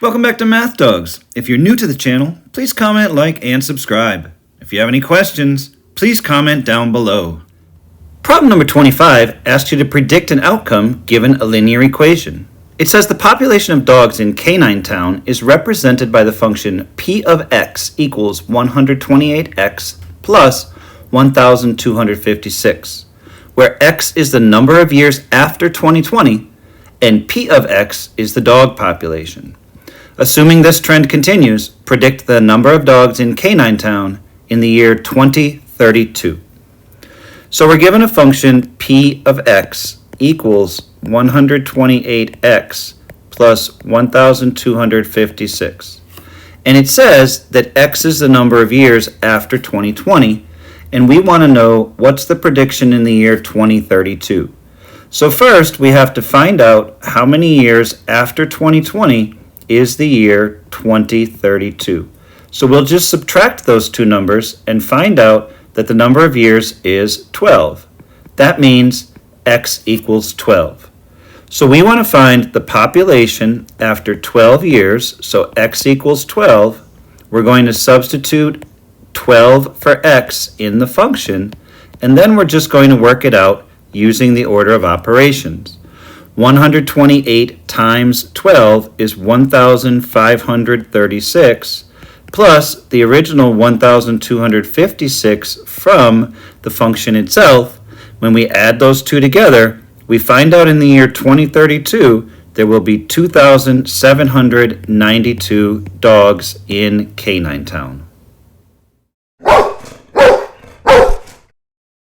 Welcome back to Math Dogs. If you're new to the channel, please comment, like, and subscribe. If you have any questions, please comment down below. Problem number 25 asks you to predict an outcome given a linear equation. It says the population of dogs in Canine Town is represented by the function p of x equals 128x plus 1,256, where x is the number of years after 2020 and p of x is the dog population. Assuming this trend continues, predict the number of dogs in Canine Town in the year 2032. So we're given a function p of x equals 128x plus 1,256. And it says that x is the number of years after 2020, and we want to know what's the prediction in the year 2032. So first, we have to find out how many years after 2020 is the year 2032. So we'll just subtract those two numbers and find out that the number of years is 12. That means x equals 12. So we want to find the population after 12 years, so x equals 12. We're going to substitute 12 for x in the function, and then we're just going to work it out using the order of operations. 128 times 12 is 1,536, plus the original 1,256 from the function itself. When we add those two together, we find out in the year 2032 there will be 2,792 dogs in Canine Town.